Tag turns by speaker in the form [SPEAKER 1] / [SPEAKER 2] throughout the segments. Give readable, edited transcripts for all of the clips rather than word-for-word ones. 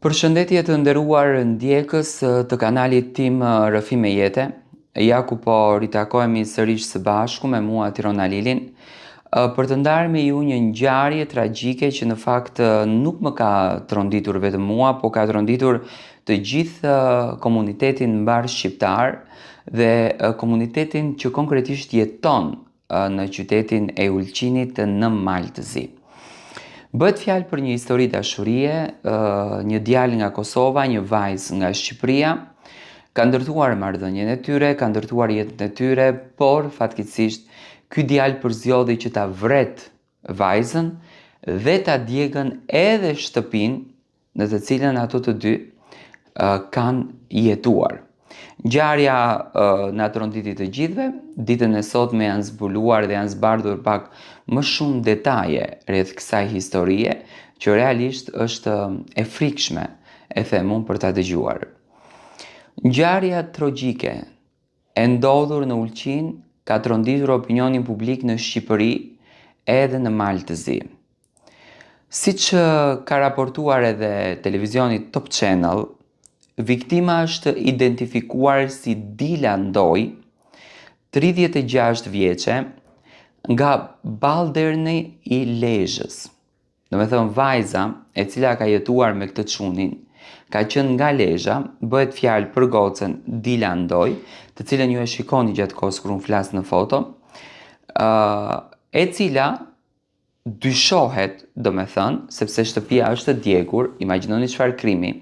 [SPEAKER 1] Përshëndetje të nderuar ndjekës të kanalit tim Rrëfi me Jete. Ja ku po ritakohemi sërish së bashku me mua Tirona Lilin për të ndarë me ju një ngjarje tragjike që në fakt nuk më ka tronditur vetëm mua, po ka tronditur të gjithë komunitetin mbar shqiptar dhe komunitetin që konkretisht jeton në qytetin e Ulqinit në Mal të Zi. Bëhet fjalë për një histori dashurie, një djalë nga Kosova, një vajzë nga Shqipëria, ka ndërtuar marrëdhënien e tyre, ka ndërtuar jetën e tyre, por fatkeqësisht ky djalë përzgjodhi që ta vret vajzën dhe ta djegën edhe shtëpinë në të cilën ato të dy kanë jetuar. Ngjarja na tronditi të gjithëve, ditën e sotme janë zbuluar dhe janë zbardhur pak më shumë detaje rreth kësaj historie që realisht është e frikshme, e them unë, për ta dëgjuar. Ngjarja tragjike e ndodhur në Ulqin ka tronditur opinionin publik në Shqipëri edhe në Mal të Zi. Siç ka raportuar edhe televizioni Top Channel, viktima është identifikuar si Dila Ndoj, 36 vjeçe, nga Balderni i Lezhës. Do me thënë, vajza e cila ka jetuar me këtë çunin ka qenë nga Lezhë, bëhet fjalë për gocën Dila Ndoj, të cilën ju e shikoni gjatë kohës kur unë flas në foto, e cila dyshohet, do me thënë, sepse shtëpia është djegur, imagjinoni çfarë krimi.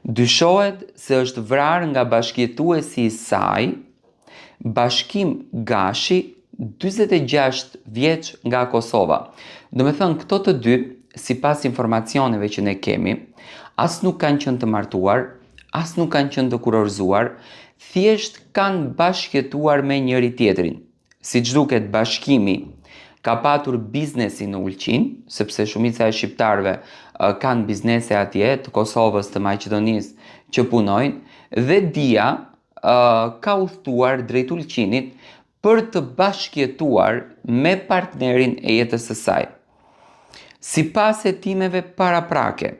[SPEAKER 1] Dyshohet se është vrarë nga bashkëjetuesi i saj, Bashkim Gashi, 46 vjeç, nga Kosova. Do me thënë, këto të dy, sipas informacioneve që ne kemi, as nuk kanë qenë të martuar, as nuk kanë qenë të kurorzuar, thjesht kanë bashkëjetuar me njëri tjetrin. Siç duket, bashkimi ka patur biznesi në Ulqin, sepse shumica e shqiptarëve kanë biznese atje, të Kosovës, të Maqedonisë, që punojnë, dhe Dia ka udhëtuar drejt Ulqinit për të bashkëjetuar me partnerin e jetës së saj. Sipas hetimeve paraprake,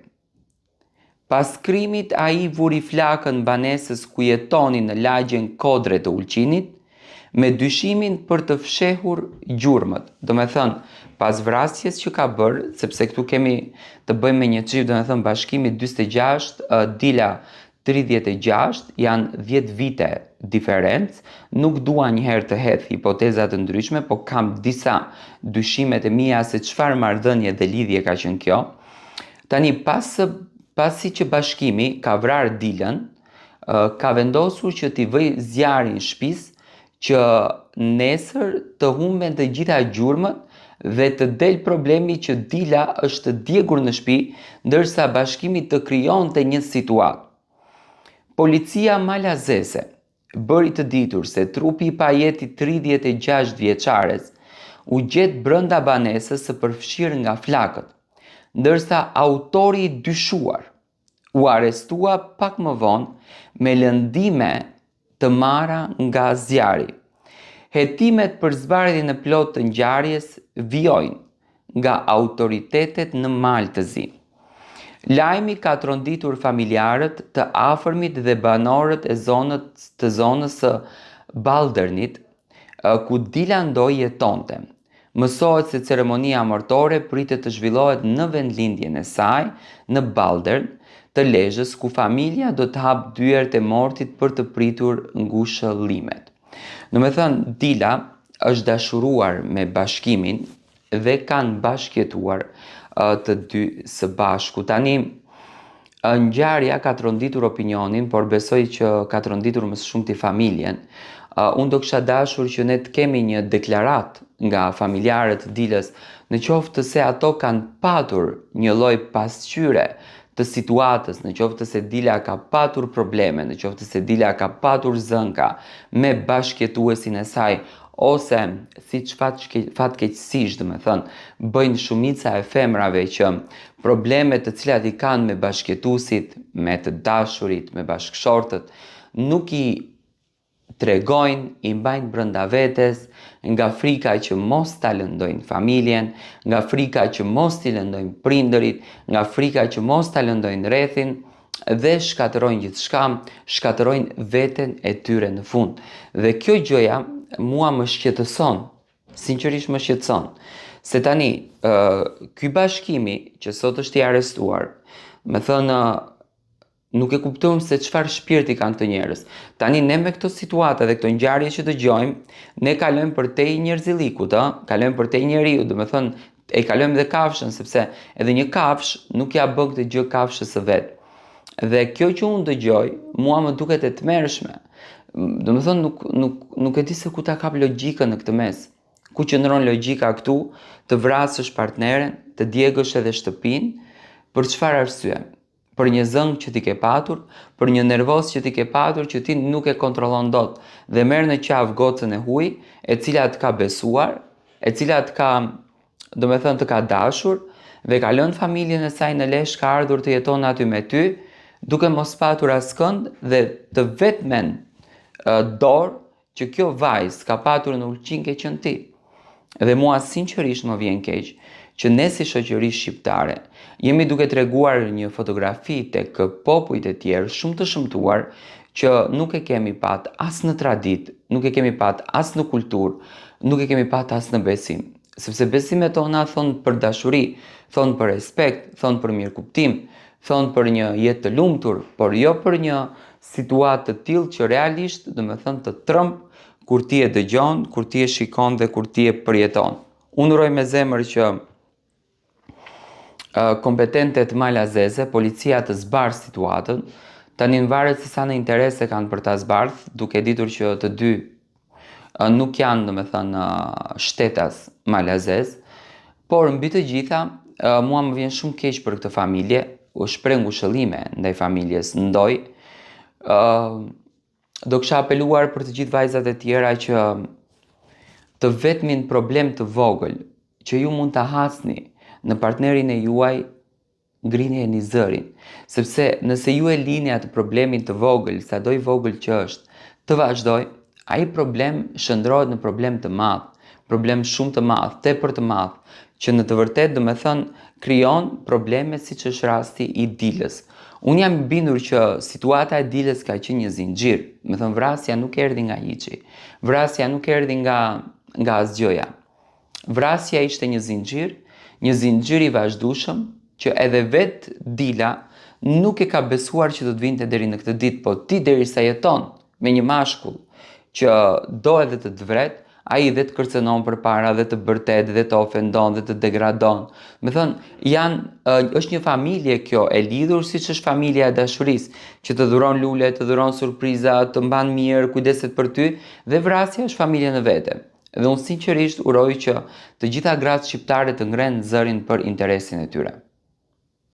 [SPEAKER 1] pas krimit ai vuri flakën banesës ku jetonin në lagjen Kodre të Ulqinit, me dyshimin për të fshehur gjurmët. Do me thënë, pas vrasjes që ka bërë, sepse këtu kemi të bëjmë me një çift, do me thënë, bashkimi 46, Dila 36, janë 10 vite diferencë, nuk dua njëherë të hedh hipoteza të ndryshme, po kam disa dyshime të mia se çfarë marrëdhënie dhe lidhje ka qenë kjo. Tani, pasi që bashkimi ka vrarë Dilën, ka vendosur që t'i vëj zjarrin shtëpisë që nesër të humben të gjitha gjurmët dhe të del problemi që Dila është djegur në shtëpi, ndërsa bashkimi të krijonte një situatë. Policia malazese bëri të ditur se trupi i pajetit 36 vjeçares u gjet brenda banesës së përfshirë nga flakët, ndërsa autori i dyshuar u arrestua pak më vonë me lëndime të marra nga zjarri. Hetimet për zbardhjen e plotë të ngjarjes vijojnë nga autoritetet në Mal të Zi. Lajmi ka tronditur familjarët të afërmit dhe banorët e zonës së Baldernit, ku Dila Ndoj jetonte. Mësohet se ceremonia martore pritet të zhvillohet në vendlindjen e saj në Baldern të Lezhës, ku familja do të hap dyert e mortit për të pritur ngushëllimet. Do me thënë, Dila është dashuruar me bashkimin dhe kanë bashkëjetuar të dy së bashku. Tani, ngjarja ka tronditur opinionin, por besoj që ka tronditur më së shumti familjen. Unë do kisha dashur që ne të kemi një deklaratë nga familjarët të Dilës, në qoftë se ato kanë patur një lloj pasqyre të situatës, në qoftë se Dila ka patur probleme, në qoftë se Dila ka patur zënka me bashkëjetuesin e saj, ose siç fatkeqësisht, do me thënë, bëjnë shumica e femrave që problemet të cilat i kanë me bashkëjetuesit, me të dashurit, me bashkëshortët, nuk i tregojnë, i mbajnë brenda vetes, nga frika që mos ta lëndojnë familjen, nga frika që mos t'i lëndojnë prindërit, nga frika që mos ta lëndojnë rrethin dhe shkatërrojnë gjithçka, shkatërrojnë veten e tyre në fund. Dhe kjo gjëja mua më shqetëson, sinqerisht më shqetëson. Se tani, ky bashkimi që sot është i arrestuar, me thënë nuk e kuptojmë se çfarë shpirti kanë këto njerëz. Tani ne me këto situata dhe këto ngjarje që dëgjojmë, ne kalojmë përtej njerëzillikut, kalojmë përtej njeriu, do të thënë e kalojmë dhe kafshën, sepse edhe një kafsh nuk ja bën këtë gjë kafshës së vet. Dhe kjo që unë dëgjoj, mua më duket e tmerrshme. Do të thënë nuk e di se ku ta kap logjikën në këtë mes. Ku qëndron logjika këtu të vrasësh partneren, të djegësh edhe shtëpinë, për çfarë arsye? Për një zëng që ti ke patur, për një nervoz që ti ke patur që ti nuk e kontrollon dot dhe merr në qafë gocën e huaj, e cila të ka besuar, e cila të ka, do me thënë të ka dashur dhe ka lënë familjen e saj në lesh, ka ardhur të jeton aty me ty, duke mos patur askënd dhe të vetmen dorë që kjo vajzë ka patur në ulqin ke qenë ti. Dhe mua sinqerisht më vjen keq që ne si shoqëri shqiptare jemi duke treguar një fotografi tek popujt e tjerë shumë të shëmtuar që nuk e kemi pat as në traditë, nuk e kemi pat as në kulturë, nuk e kemi pat as në besim. Sepse besimet tona thonë për dashuri, thonë për respekt, thonë për mirëkuptim, thonë për një jetë të lumtur, por jo për një situatë të tillë që realisht, do të thënë të trëmb kur ti e dëgjon, kur ti e shikon dhe kur ti e përjeton. Unë uroj me zemër që kompetentet malazeze, policia të zbarë situatën, tani varet se sa në interese kanë për ta zbardh, duke ditur që të dy nuk janë, do me thënë, shtetas malazez, por mbi të gjitha, mua më vjen shumë keq për këtë familje, u shpreh ngushëllime ndaj familjes, ndoj, do kisha apeluar për të gjithë vajzat e tjera që të vetmin problem të vogël që ju mund ta hasni në partnerin e juaj, ngrini e një zërin, sepse nëse ju e lini atë problemin të vogël, sado i vogël që është, të vazhdoj, ai problem shndrohet në problem të madh, problem shumë të madh, tepër të madh, që në të vërtetë do me thënë krijon probleme siç është rasti i Dilës. Unë jam i bindur që situata e Dilës ka qenë një zinxhir, me thënë vrasja nuk erdhi nga hiçi, vrasja nuk erdhi nga asgjëja. Vrasja ishte një zinxhir i vazhdueshëm që edhe vetë Dila nuk e ka besuar që do të vinte deri në këtë ditë, po ti derisa jeton me një mashkull që do edhe të të vret, ai dhe të kërcënon përpara dhe të bërtet dhe të ofendon dhe të degradon. Me thënë, është një familje kjo e lidhur siç është familja e dashurisë, që të dhuron lule, të dhuron surpriza, të mban mirë, kujdeset për ty, dhe vrasja është familje në vete. Dhe unë sinqerisht uroj që të gjitha gratë shqiptare të ngrenë zërin për interesin e tyre.